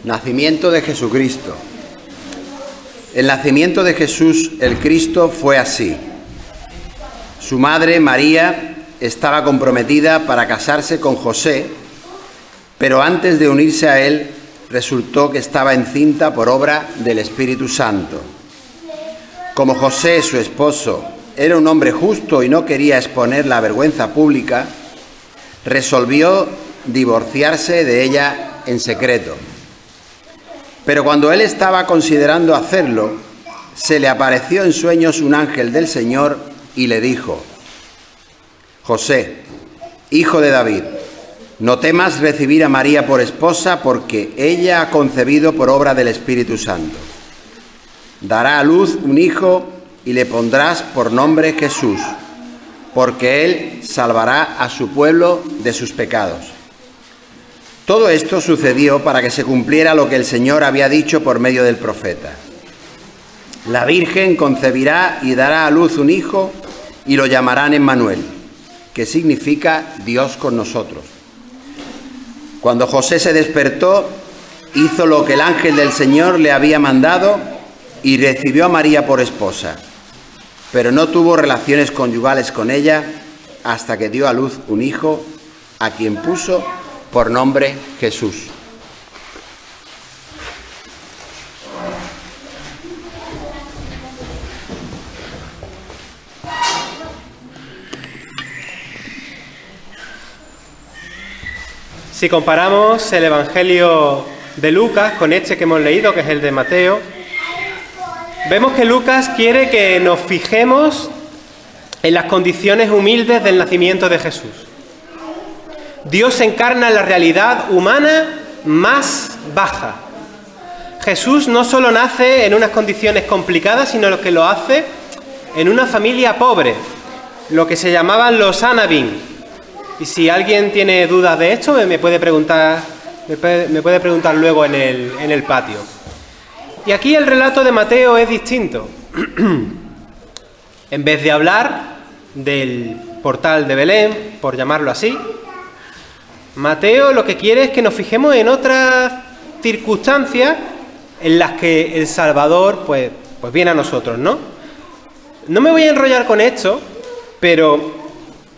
Nacimiento de Jesucristo. El nacimiento de Jesús el Cristo fue así. Su madre, María, estaba comprometida para casarse con José, pero antes de unirse a él, resultó que estaba encinta por obra del Espíritu Santo. Como José, su esposo, era un hombre justo y no quería exponer la vergüenza pública, resolvió divorciarse de ella en secreto. Pero cuando él estaba considerando hacerlo, se le apareció en sueños un ángel del Señor y le dijo: José, hijo de David, no temas recibir a María por esposa, porque ella ha concebido por obra del Espíritu Santo. Dará a luz un hijo y le pondrás por nombre Jesús, porque él salvará a su pueblo de sus pecados. Todo esto sucedió para que se cumpliera lo que el Señor había dicho por medio del profeta. La Virgen concebirá y dará a luz un hijo y lo llamarán Emmanuel, que significa Dios con nosotros. Cuando José se despertó, hizo lo que el ángel del Señor le había mandado y recibió a María por esposa, pero no tuvo relaciones conyugales con ella hasta que dio a luz un hijo, a quien puso por nombre Jesús. Si comparamos el Evangelio de Lucas con este que hemos leído, que es el de Mateo, vemos que Lucas quiere que nos fijemos en las condiciones humildes del nacimiento de Jesús. Dios se encarna en la realidad humana más baja. Jesús no solo nace en unas condiciones complicadas, sino que lo hace en una familia pobre, lo que se llamaban los Anabim. Y si alguien tiene dudas de esto, me puede preguntar luego en el patio. Y aquí el relato de Mateo es distinto. En vez de hablar del portal de Belén, por llamarlo así, Mateo lo que quiere es que nos fijemos en otras circunstancias en las que el Salvador pues viene a nosotros, ¿no? No me voy a enrollar con esto, pero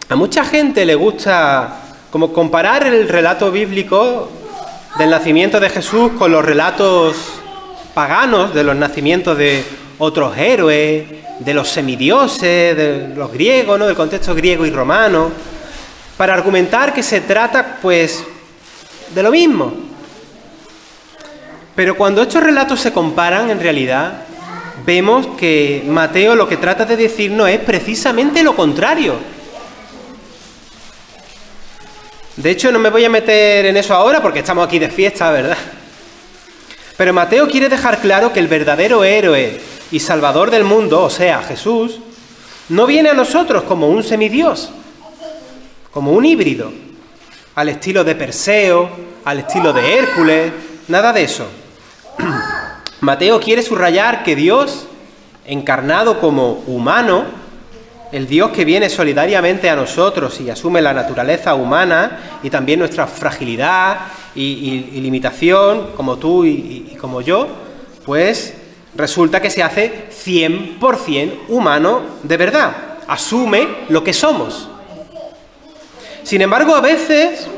a mucha gente le gusta como comparar el relato bíblico del nacimiento de Jesús con los relatos paganos de los nacimientos de otros héroes, de los semidioses, de los griegos, ¿no? Del contexto griego y romano, para argumentar que se trata, pues, de lo mismo. Pero cuando estos relatos se comparan, en realidad, vemos que Mateo lo que trata de decirnos es precisamente lo contrario. De hecho, no me voy a meter en eso ahora porque estamos aquí de fiesta, ¿verdad? Pero Mateo quiere dejar claro que el verdadero héroe y salvador del mundo, o sea, Jesús, no viene a nosotros como un semidios, como un híbrido, al estilo de Perseo, al estilo de Hércules, nada de eso. Mateo quiere subrayar que Dios, encarnado como humano, el Dios que viene solidariamente a nosotros y asume la naturaleza humana y también nuestra fragilidad y limitación, como tú y como yo, pues resulta que se hace 100% humano de verdad, asume lo que somos. Sin embargo, a veces,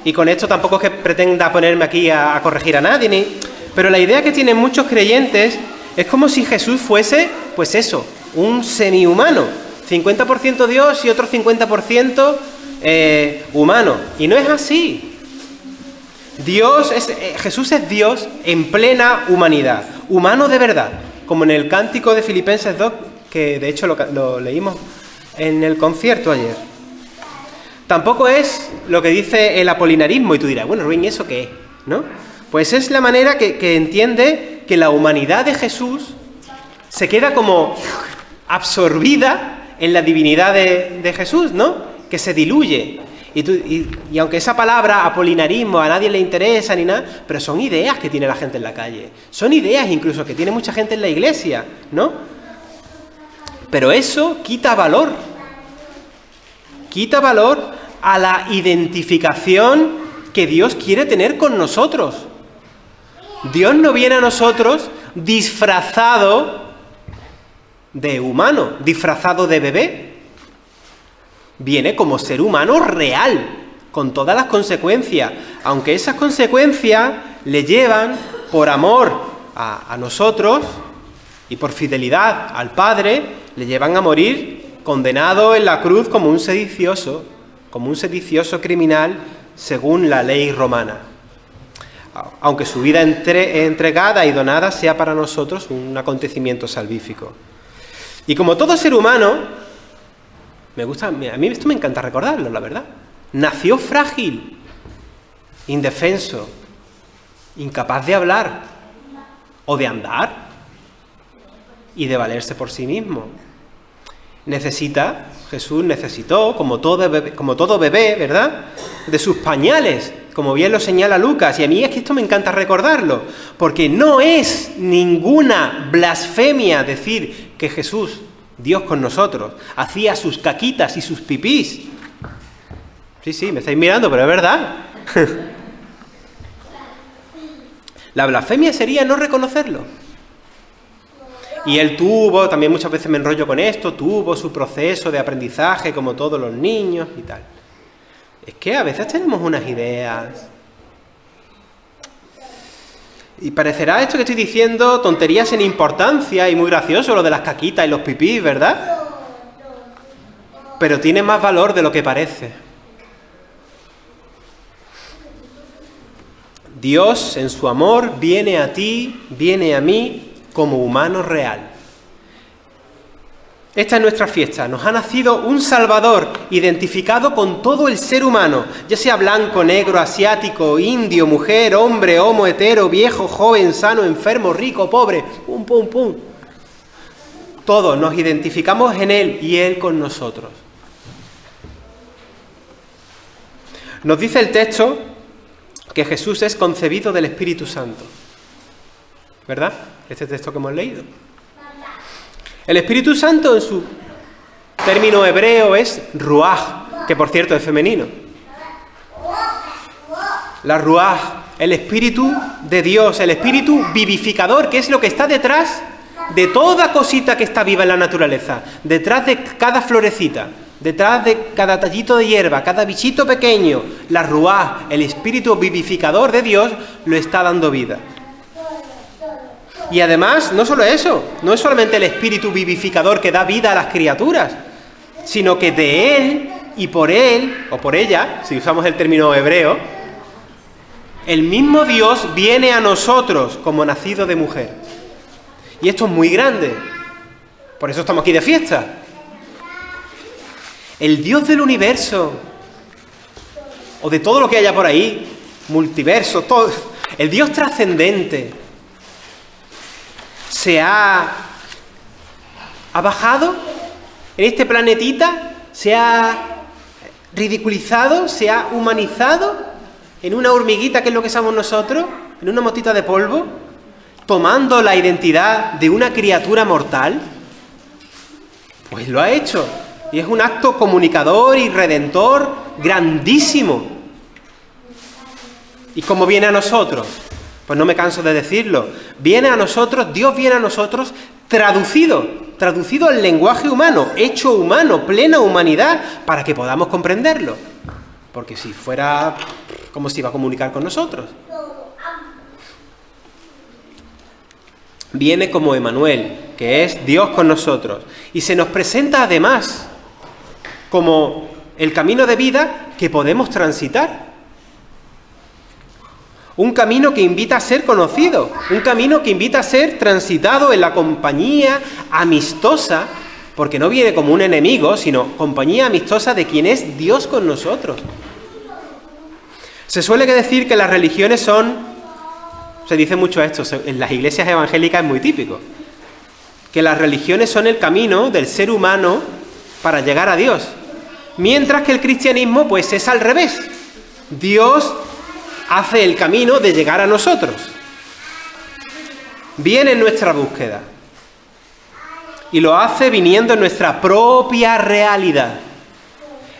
y con esto tampoco es que pretenda ponerme aquí a corregir a nadie, pero la idea que tienen muchos creyentes es como si Jesús fuese, pues eso, un semihumano, 50% Dios y otro 50% humano. Y no es así. Jesús es Dios en plena humanidad, humano de verdad, como en el cántico de Filipenses 2, que de hecho lo leímos en el concierto ayer. Tampoco es lo que dice el apolinarismo, y tú dirás, bueno, Ruin, ¿y eso qué es? ¿No? Pues es la manera que entiende que la humanidad de Jesús se queda como absorbida en la divinidad de Jesús, ¿no? Que se diluye. Y aunque esa palabra apolinarismo a nadie le interesa ni nada, pero son ideas que tiene la gente en la calle. Son ideas incluso que tiene mucha gente en la iglesia, ¿no? Pero eso quita valor. Quita valor a la identificación que Dios quiere tener con nosotros. Dios no viene a nosotros disfrazado de humano, disfrazado de bebé. Viene como ser humano real, con todas las consecuencias, aunque esas consecuencias le llevan, por amor a nosotros y por fidelidad al Padre, le llevan a morir condenado en la cruz como un sedicioso criminal según la ley romana. Aunque su vida entregada y donada sea para nosotros un acontecimiento salvífico. Y como todo ser humano, a mí esto me encanta recordarlo, la verdad. Nació frágil, indefenso, incapaz de hablar o de andar y de valerse por sí mismo. Jesús necesitó, como todo bebé, ¿verdad?, de sus pañales, como bien lo señala Lucas. Y a mí es que esto me encanta recordarlo, porque no es ninguna blasfemia decir que Jesús, Dios con nosotros, hacía sus caquitas y sus pipís. Sí, me estáis mirando, pero es verdad. La blasfemia sería no reconocerlo. Y él también muchas veces me enrollo con esto, tuvo su proceso de aprendizaje como todos los niños y tal. Es que a veces tenemos unas ideas. Y parecerá esto que estoy diciendo tonterías sin importancia y muy gracioso lo de las caquitas y los pipís, ¿verdad? Pero tiene más valor de lo que parece. Dios, en su amor, viene a ti, viene a mí, como humano real. Esta es nuestra fiesta. Nos ha nacido un Salvador identificado con todo el ser humano, ya sea blanco, negro, asiático, indio, mujer, hombre, homo, hetero, viejo, joven, sano, enfermo, rico, pobre, pum, pum, pum. Todos nos identificamos en Él y Él con nosotros. Nos dice el texto que Jesús es concebido del Espíritu Santo. ¿Verdad? Este texto que hemos leído. El Espíritu Santo en su término hebreo es ruaj, que por cierto es femenino. La ruaj, el Espíritu de Dios, el Espíritu vivificador, que es lo que está detrás de toda cosita que está viva en la naturaleza, detrás de cada florecita, detrás de cada tallito de hierba, cada bichito pequeño. La ruaj, el Espíritu vivificador de Dios, lo está dando vida. Y además, no solo eso, no es solamente el espíritu vivificador que da vida a las criaturas, sino que de Él y por Él, o por ella, si usamos el término hebreo, el mismo Dios viene a nosotros como nacido de mujer. Y esto es muy grande, por eso estamos aquí de fiesta. El Dios del universo, o de todo lo que haya por ahí, multiverso, todo, el Dios trascendente, se ha bajado en este planetita, se ha ridiculizado, se ha humanizado en una hormiguita que es lo que somos nosotros, en una motita de polvo, tomando la identidad de una criatura mortal. Pues lo ha hecho, y es un acto comunicador y redentor grandísimo. ¿Y cómo viene a nosotros? Pues no me canso de decirlo. Viene a nosotros, Dios viene a nosotros traducido al lenguaje humano, hecho humano, plena humanidad, para que podamos comprenderlo. Porque si fuera, ¿cómo se iba a comunicar con nosotros? Viene como Emmanuel, que es Dios con nosotros, y se nos presenta además como el camino de vida que podemos transitar. Un camino que invita a ser conocido, un camino que invita a ser transitado en la compañía amistosa, porque no viene como un enemigo, sino compañía amistosa de quien es Dios con nosotros. Se suele decir que las religiones se dice mucho esto, en las iglesias evangélicas es muy típico, que las religiones son el camino del ser humano para llegar a Dios, mientras que el cristianismo pues es al revés. Dios hace el camino de llegar a nosotros. Viene en nuestra búsqueda. Y lo hace viniendo en nuestra propia realidad.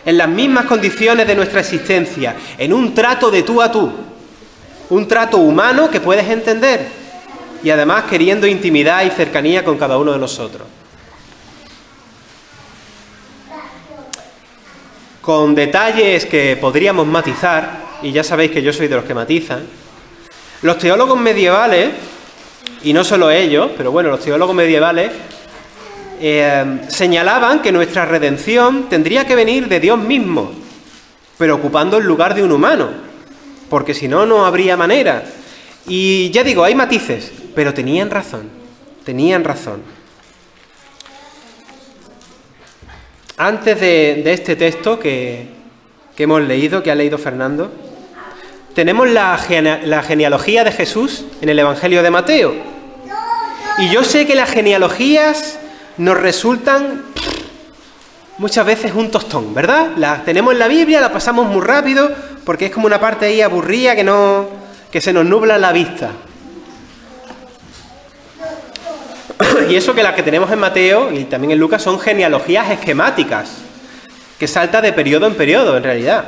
En las mismas condiciones de nuestra existencia. En un trato de tú a tú. un trato humano que puedes entender y además queriendo intimidad y cercanía con cada uno de nosotros. Con detalles que podríamos matizar, y ya sabéis que yo soy de los que matizan, los teólogos medievales, y no solo ellos, pero bueno, los teólogos medievales señalaban que nuestra redención tendría que venir de Dios mismo, pero ocupando el lugar de un humano, porque si no, no habría manera. Y ya digo, hay matices, pero tenían razón, tenían razón. Antes de este texto que hemos leído, que ha leído Fernando, tenemos la genealogía de Jesús en el Evangelio de Mateo. Y yo sé que las genealogías nos resultan muchas veces un tostón, ¿verdad? Las tenemos en la Biblia, la pasamos muy rápido, porque es como una parte ahí aburrida que se nos nubla la vista. Y eso que las que tenemos en Mateo y también en Lucas son genealogías esquemáticas, que salta de periodo en periodo, en realidad.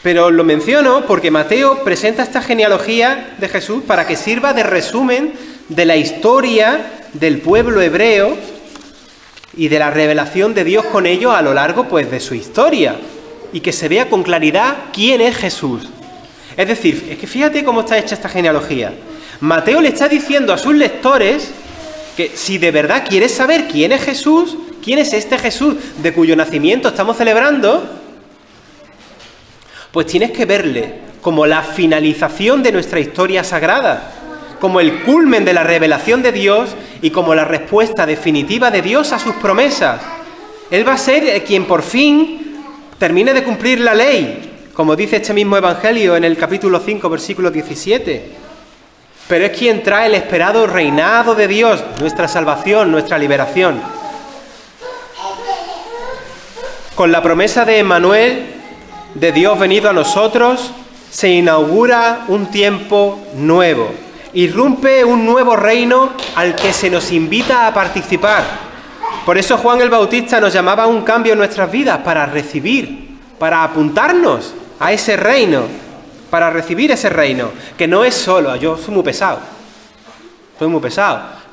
Pero lo menciono porque Mateo presenta esta genealogía de Jesús para que sirva de resumen de la historia del pueblo hebreo y de la revelación de Dios con ellos a lo largo, pues, de su historia, y que se vea con claridad quién es Jesús. Es decir, es que fíjate cómo está hecha esta genealogía. Mateo le está diciendo a sus lectores que si de verdad quieres saber quién es Jesús, quién es este Jesús de cuyo nacimiento estamos celebrando, pues tienes que verle como la finalización de nuestra historia sagrada, como el culmen de la revelación de Dios y como la respuesta definitiva de Dios a sus promesas. Él va a ser quien por fin termine de cumplir la ley, como dice este mismo Evangelio en el capítulo 5, versículo 17. Pero es quien trae el esperado reinado de Dios, nuestra salvación, nuestra liberación. Con la promesa de Emmanuel, de Dios venido a nosotros, se inaugura un tiempo nuevo. Irrumpe un nuevo reino al que se nos invita a participar. Por eso Juan el Bautista nos llamaba a un cambio en nuestras vidas, para recibir, para apuntarnos a ese reino, para recibir ese reino, que no es solo, yo soy muy pesado,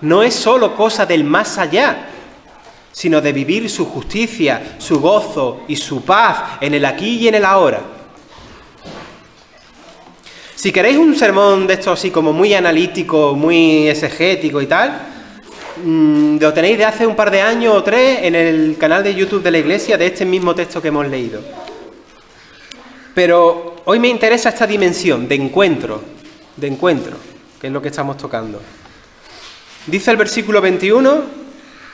no es solo cosa del más allá, sino de vivir su justicia, su gozo y su paz en el aquí y en el ahora. Si queréis un sermón de esto así como muy analítico, muy exegético y tal, lo tenéis de hace un par de años o 3 en el canal de YouTube de la Iglesia, de este mismo texto que hemos leído. Pero hoy me interesa esta dimensión de encuentro, que es lo que estamos tocando. Dice el versículo 21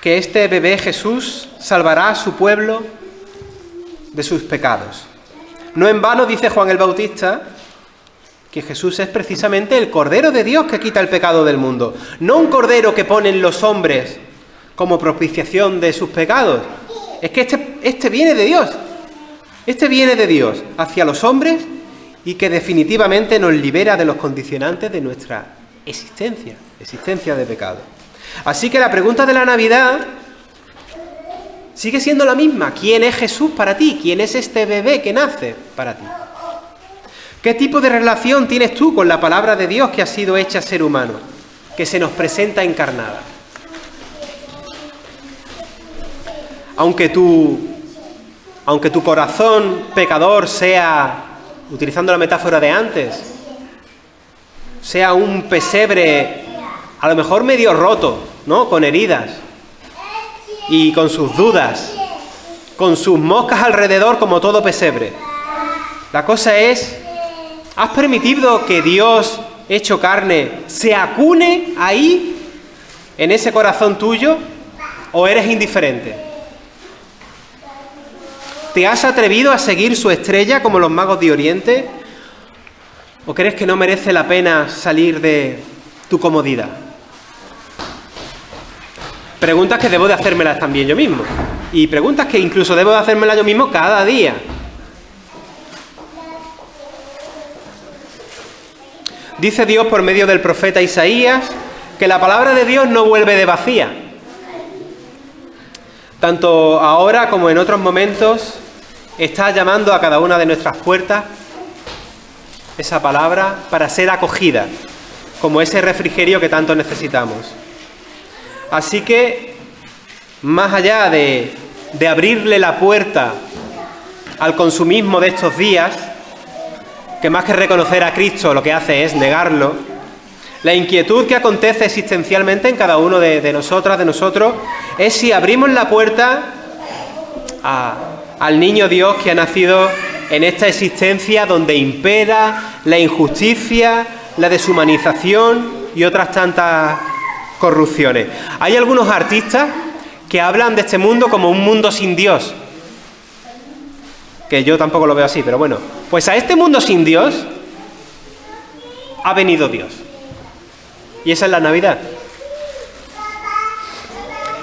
que este bebé Jesús salvará a su pueblo de sus pecados. No en vano dice Juan el Bautista que Jesús es precisamente el Cordero de Dios que quita el pecado del mundo. No un cordero que ponen los hombres como propiciación de sus pecados. Es que este viene de Dios. Este viene de Dios hacia los hombres y que definitivamente nos libera de los condicionantes de nuestra existencia de pecado. Así que la pregunta de la Navidad sigue siendo la misma. ¿Quién es Jesús para ti? ¿Quién es este bebé que nace para ti? ¿Qué tipo de relación tienes tú con la palabra de Dios que ha sido hecha ser humano, que se nos presenta encarnada? Aunque tu corazón pecador sea, utilizando la metáfora de antes, sea un pesebre a lo mejor medio roto, ¿no? Con heridas y con sus dudas, con sus moscas alrededor como todo pesebre. La cosa es, ¿has permitido que Dios, hecho carne, se acune ahí, en ese corazón tuyo, o eres indiferente? ¿Te has atrevido a seguir su estrella como los magos de Oriente? ¿O crees que no merece la pena salir de tu comodidad? Preguntas que debo de hacérmelas también yo mismo. Y preguntas que incluso debo de hacérmelas yo mismo cada día. Dice Dios por medio del profeta Isaías que la palabra de Dios no vuelve de vacía. Tanto ahora como en otros momentos está llamando a cada una de nuestras puertas esa palabra para ser acogida, como ese refrigerio que tanto necesitamos. Así que, más allá de abrirle la puerta al consumismo de estos días, que más que reconocer a Cristo lo que hace es negarlo, la inquietud que acontece existencialmente en cada uno de nosotras, de nosotros, es si abrimos la puerta al niño Dios que ha nacido en esta existencia donde impera la injusticia, la deshumanización y otras tantas corrupciones. Hay algunos artistas que hablan de este mundo como un mundo sin Dios, que yo tampoco lo veo así, pero bueno, pues a este mundo sin Dios ha venido Dios. Y esa es la Navidad.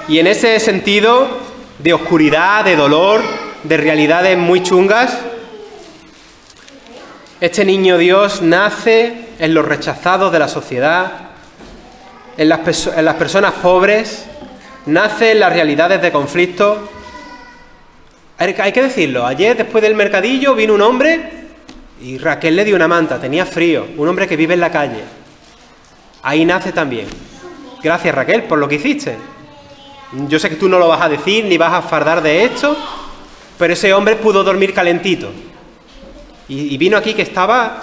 Y en ese sentido de oscuridad, de dolor, de realidades muy chungas, este niño Dios nace en los rechazados de la sociedad, en las personas pobres, nace en las realidades de conflicto. Hay que decirlo, ayer después del mercadillo vino un hombre y Raquel le dio una manta, tenía frío, un hombre que vive en la calle. Ahí nace también. Gracias, Raquel, por lo que hiciste. Yo sé que tú no lo vas a decir ni vas a fardar de esto, pero ese hombre pudo dormir calentito. Y vino aquí que estaba,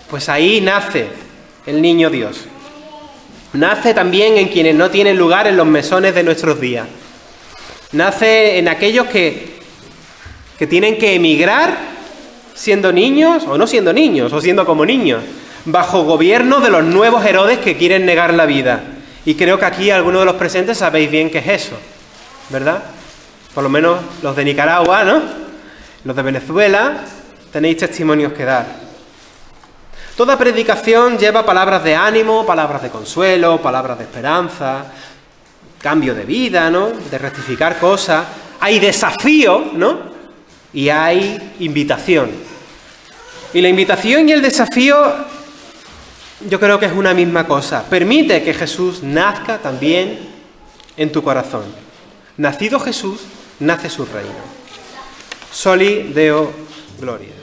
pues ahí nace el niño Dios. Nace también en quienes no tienen lugar en los mesones de nuestros días. Nace en aquellos que tienen que emigrar siendo niños o no siendo niños, o siendo como niños, bajo gobierno de los nuevos Herodes que quieren negar la vida. Y creo que aquí algunos de los presentes sabéis bien qué es eso, ¿verdad? Por lo menos los de Nicaragua, ¿no? Los de Venezuela, tenéis testimonios que dar. Toda predicación lleva palabras de ánimo, palabras de consuelo, palabras de esperanza, cambio de vida, ¿no? De rectificar cosas. Hay desafío, ¿no? Y hay invitación. Y la invitación y el desafío yo creo que es una misma cosa. Permite que Jesús nazca también en tu corazón. Nacido Jesús, nace su reino. Soli Deo Gloria.